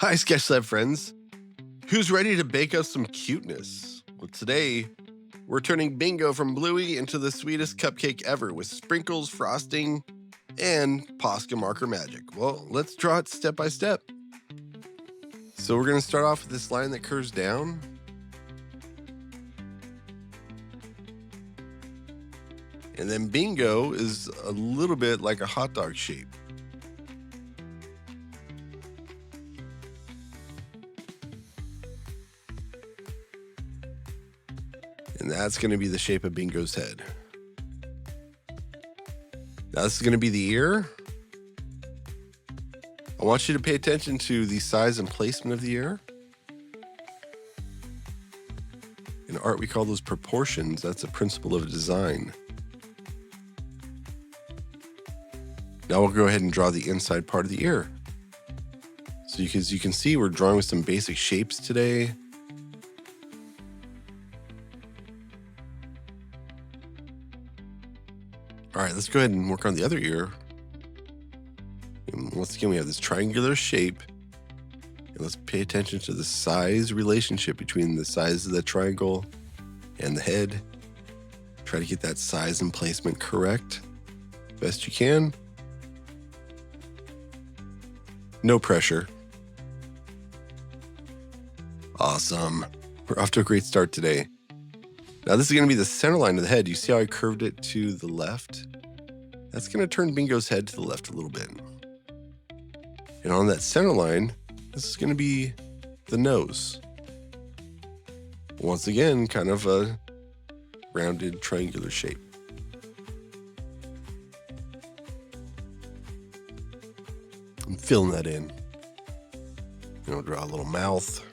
Hi, Sketch Lab friends. Who's ready to bake us some cuteness? Well, today we're turning Bingo from Bluey into the sweetest cupcake ever with sprinkles, frosting, and Posca marker magic. Well, let's draw it step by step. So we're going to start off with this line that curves down. And then Bingo is a little bit like a hot dog shape. And that's going to be the shape of Bingo's head. Now this is going to be the ear. I want you to pay attention to the size and placement of the ear. In art, we call those proportions. That's a principle of design. Now we'll go ahead and draw the inside part of the ear. So as you can see, we're drawing with some basic shapes today. All right, let's go ahead and work on the other ear. And once again, we have this triangular shape. And let's pay attention to the size relationship between the size of the triangle and the head. Try to get that size and placement correct best you can. No pressure. Awesome. We're off to a great start today. Now this is going to be the center line of the head. You see how I curved it to the left? That's going to turn Bingo's head to the left a little bit. And on that center line, this is going to be the nose. Once again, kind of a rounded triangular shape. I'm filling that in. And I'll draw a little mouth.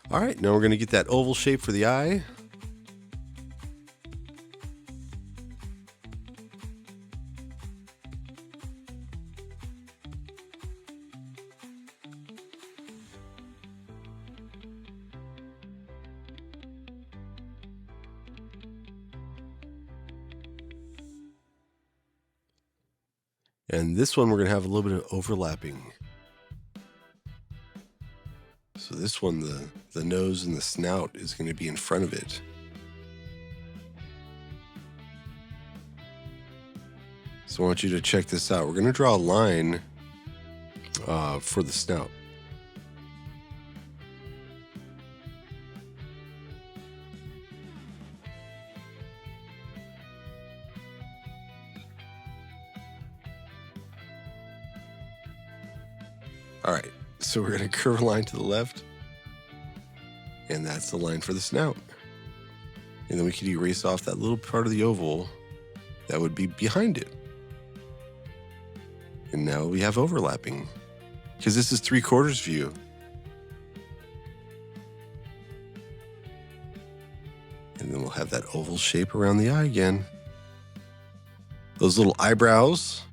All right, now we're going to get that oval shape for the eye. And this one, we're going to have a little bit of overlapping. So this one, the nose and the snout is going to be in front of it. So I want you to check this out. We're going to draw a line for the snout. All right, so we're going to curve a line to the left, and that's the line for the snout. And then we could erase off that little part of the oval that would be behind it. And now we have overlapping, because this is 3/4 view. And then we'll have that oval shape around the eye again. Those little eyebrows,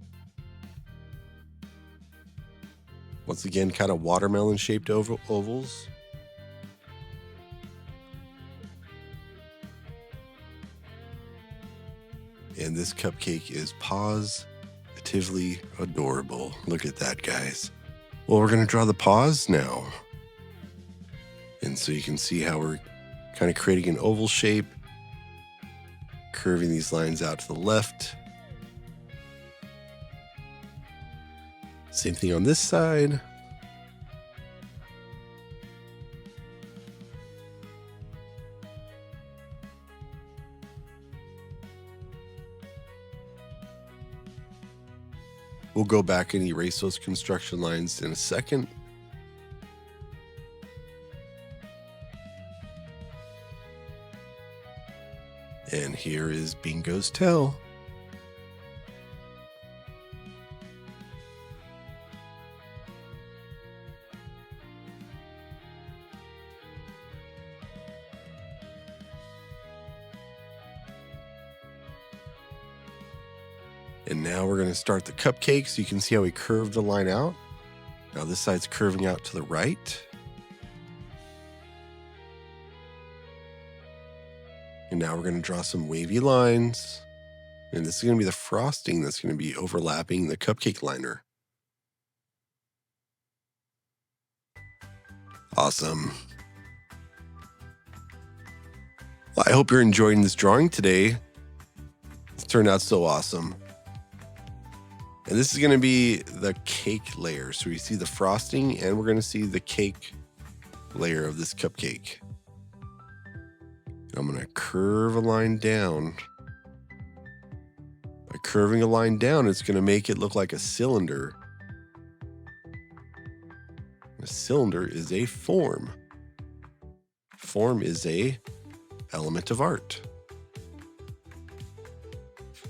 once again, kind of watermelon-shaped ovals. And this cupcake is positively adorable. Look at that, guys. Well, we're going to draw the paws now. And so you can see how we're kind of creating an oval shape, curving these lines out to the left. Same thing on this side. We'll go back and erase those construction lines in a second. And here is Bingo's tail. And now we're going to start the cupcake, so you can see how we curved the line out. Now this side's curving out to the right. And now we're going to draw some wavy lines. And this is going to be the frosting that's going to be overlapping the cupcake liner. Awesome. Well, I hope you're enjoying this drawing today. It's turned out so awesome. And this is going to be the cake layer. So you see the frosting, and we're going to see the cake layer of this cupcake. And I'm going to curve a line down. By curving a line down, it's going to make it look like a cylinder. A cylinder is a form. Form is a element of art.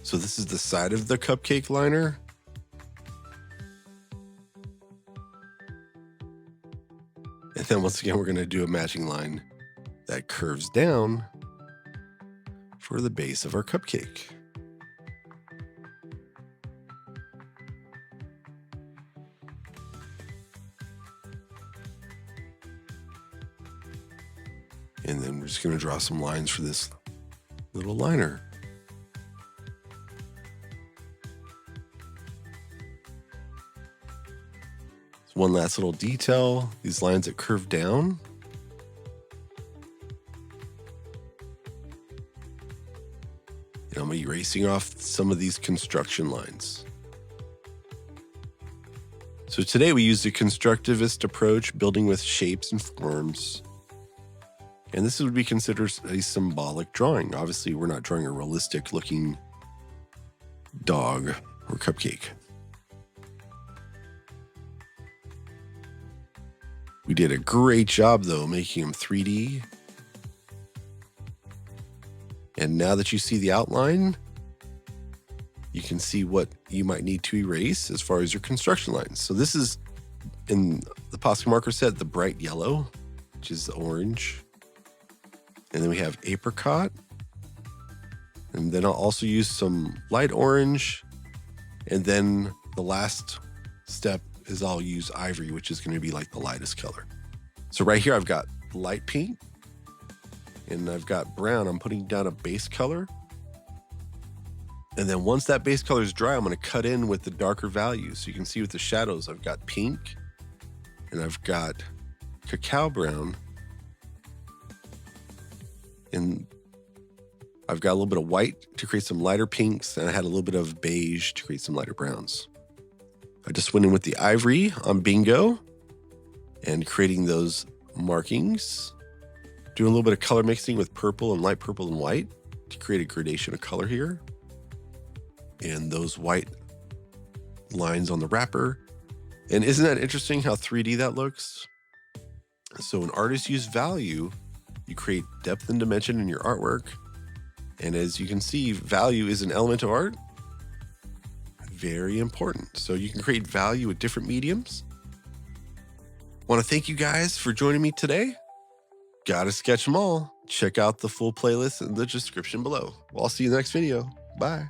So this is the side of the cupcake liner. And then once again, we're going to do a matching line that curves down for the base of our cupcake. And then we're just going to draw some lines for this little liner. One last little detail, these lines that curve down. And I'm erasing off some of these construction lines. So today we used a constructivist approach, building with shapes and forms. And this would be considered a symbolic drawing. Obviously, we're not drawing a realistic looking dog or cupcake. We did a great job, though, making them 3D. And now that you see the outline, you can see what you might need to erase as far as your construction lines. So this is, in the Posca marker set, the bright yellow, which is the orange. And then we have apricot. And then I'll also use some light orange. And then the last step is I'll use ivory, which is going to be like the lightest color. So right here, I've got light pink and I've got brown. I'm putting down a base color. And then once that base color is dry, I'm going to cut in with the darker values. So you can see with the shadows, I've got pink and I've got cacao brown. And I've got a little bit of white to create some lighter pinks, and I had a little bit of beige to create some lighter browns. I just went in with the ivory on Bingo and creating those markings. Doing a little bit of color mixing with purple and light purple and white to create a gradation of color here. And those white lines on the wrapper. And isn't that interesting how 3D that looks? So when artists use value, you create depth and dimension in your artwork. And as you can see, value is an element of art. Very important. So you can create value with different mediums. Want to thank you guys for joining me today. Gotta sketch them all. Check out the full playlist in the description below. Well, I'll see you in the next video. Bye.